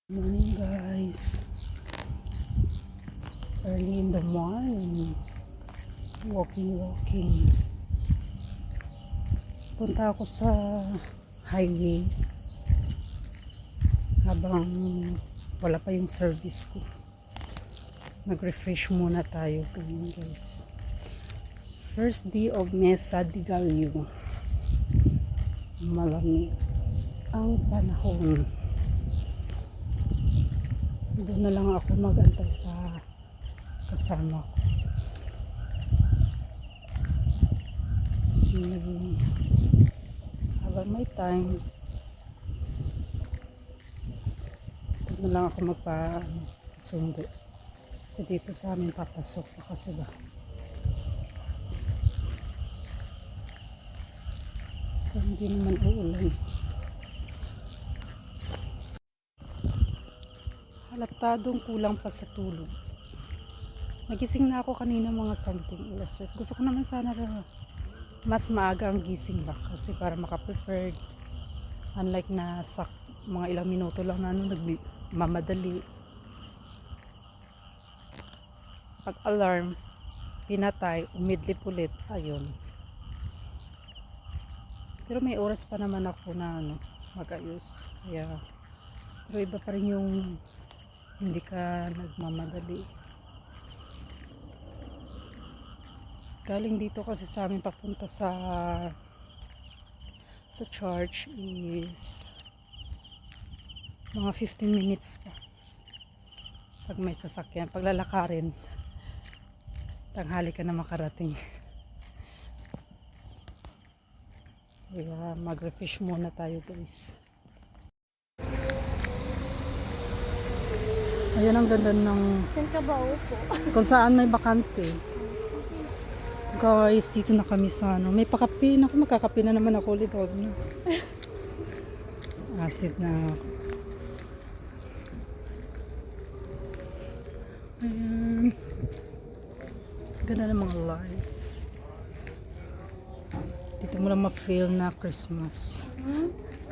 Morning guys, early in the morning, walking. Punta ako sa highway habang wala pa yung service ko. Nag-refresh muna tayo guys. First day of Mesa de Gallo. Malamig ang panahon. Doon na lang ako mag-antay sa kasama ko. Kasi habang may time, doon na lang ako magpa-sundo. Kasi dito sa amin papasok pa kasi ba. So, hindi naman uulan. Halatadong kulang pa sa tulog. Nagising na ako kanina mga something alas 3. Gusto ko naman sana na mas maaga ang gising ba kasi para makaprepared. Unlike na sa mga ilang minuto lang na nagmamadali. Pag alarm, pinatay, umidlip ulit, ayun. Pero may oras pa naman ako na mag-ayos. Kaya, pero iba pa rin yung hindi ka nagmamadali. Galing dito kasi sa amin papunta sa church is mga 15 minutes pa. Pag may sasakyan, pag lalakarin, tanghali ka na makarating. Kaya mag-refresh muna tayo guys. Ayan ang ganda ng Saan ka ba upo? kung saan may bakante. Guys, dito na kami sa may pakape. Naku, magkakape na naman ako ulit. Huwag na. Acid na ako. Ayan. Ganda ng mga lights. Dito mo lang ma-feel na Christmas.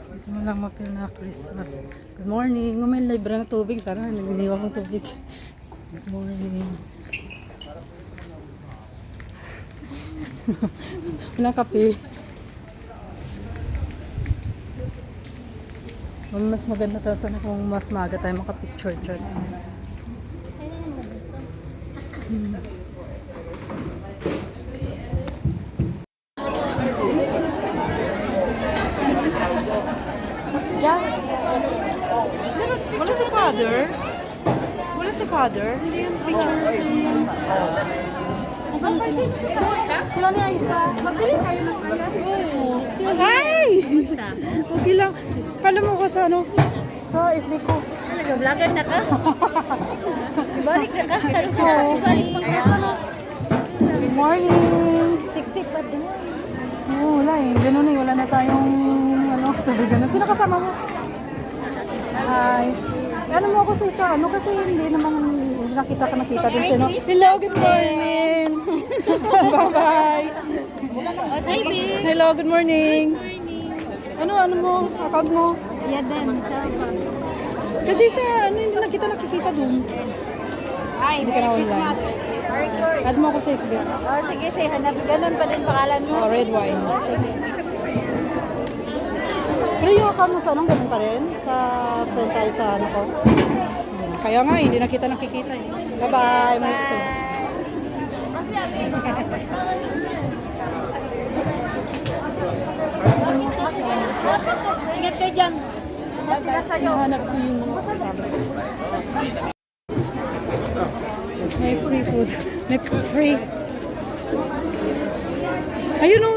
Dito mo lang ma-feel na Christmas. Good morning. May libre na tubig. Sana naginiwan kong tubig. Good morning. Walang kape. Mas maganda talaga sana kung mas maaga tayo makapicture dyan. Just, Wala si father? Wala si father? Hindi yung picture. asan na sila? Sila ni Aisa. Magbili kayo ng Hi! Okay lang. Follow mo ko sa sa FB ko. Nag-vlogger na ka? Ibalik na ka? Good morning! Sexy pa din. Oo, wala eh. Ganun eh. Wala na tayong sabi ganun. Sino kasama mo? Hi. Ano mo ako sa isa? Kasi hindi naman nakita din sino. Hello, good morning! Bye-bye! Hello, good morning! Ano mo? Account mo? Yeah, then. Kasi sa hindi na kita nakikita dun. Hi, Hindi ka na online. Add mo ako sa FB. Oh, sige, say hanap. Ganun pa din pangalan mo. Oh, red wine. Oh, sige. Pero yung account mo sa ganun pa rin? Sa friend tayo sa ko? Kaya nga, hindi na kita nakikita eh. Bye-bye. Ingat kayo dyan. Sila sa'yo. Hanap ko yung mga kasama. May free food. May free. Ayun o.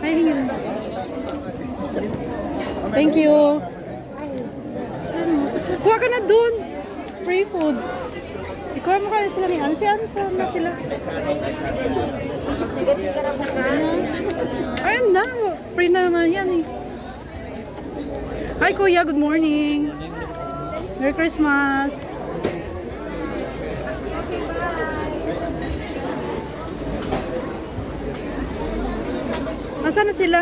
Ay, hingin mo. Thank you. Saan mo? Kuha ka na dun. Free food. Ikuha mo kaya sila ni Ann. Si Ann, saan na sila? Ayun na. Free na naman yan eh. Hi Kuya, good morning. Merry Christmas. Nasaan na sila?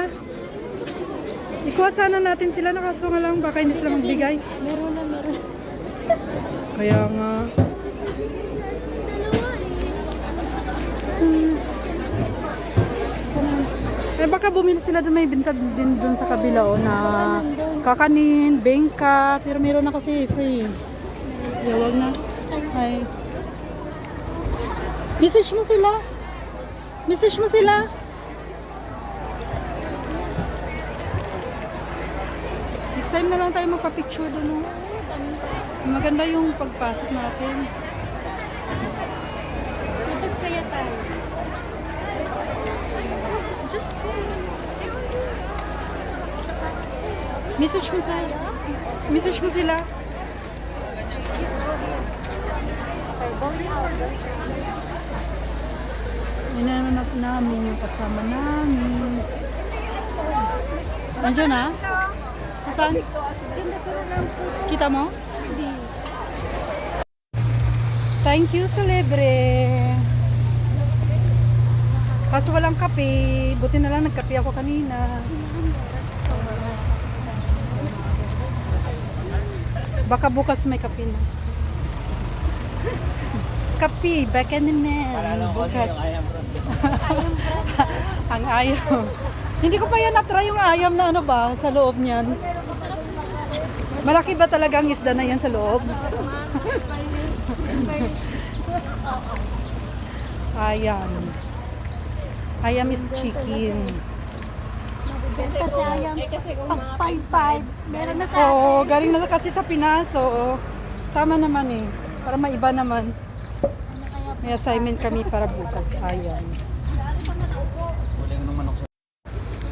Ikuha sana natin sila, nakaso nga lang, baka hindi sila magbigay. Meron na. Kaya nga. Hmm. Eh baka bumili sila doon, may binta din doon sa kabila o na kakanin, bengka, pero meron na kasi free. Yawag na. Ay. Message mo sila. Message mo sila. Next time na lang tayo magpa-picture doon. No? Maganda yung pagpasok natin. Tapos kaya tayo. Message mo sila. Message mo sila. Inaanap namin yung kasama namin. Nandiyo na? Saan? Kita mo? Thank you, Celebre. Kaso walang kape. Buti na lang nagkape ako kanina. Baka bukas may kape na. Kape, baka naman. Bukas. Ang ayam. Hindi ko pa yan na-try yung ayam na ano ba, sa loob niyan. Malaki ba talaga ang isda na yan sa loob? Ayam. Ayam is chicken. Kasi ayam, pag 5-5, meron na sa Oo, galing na kasi sa Pinas. Oo. Tama naman eh. Para maiba naman. May assignment kami para bukas. Ayam.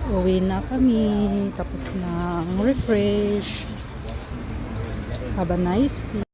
Uwi na kami. Tapos na refresh. Have a nice day.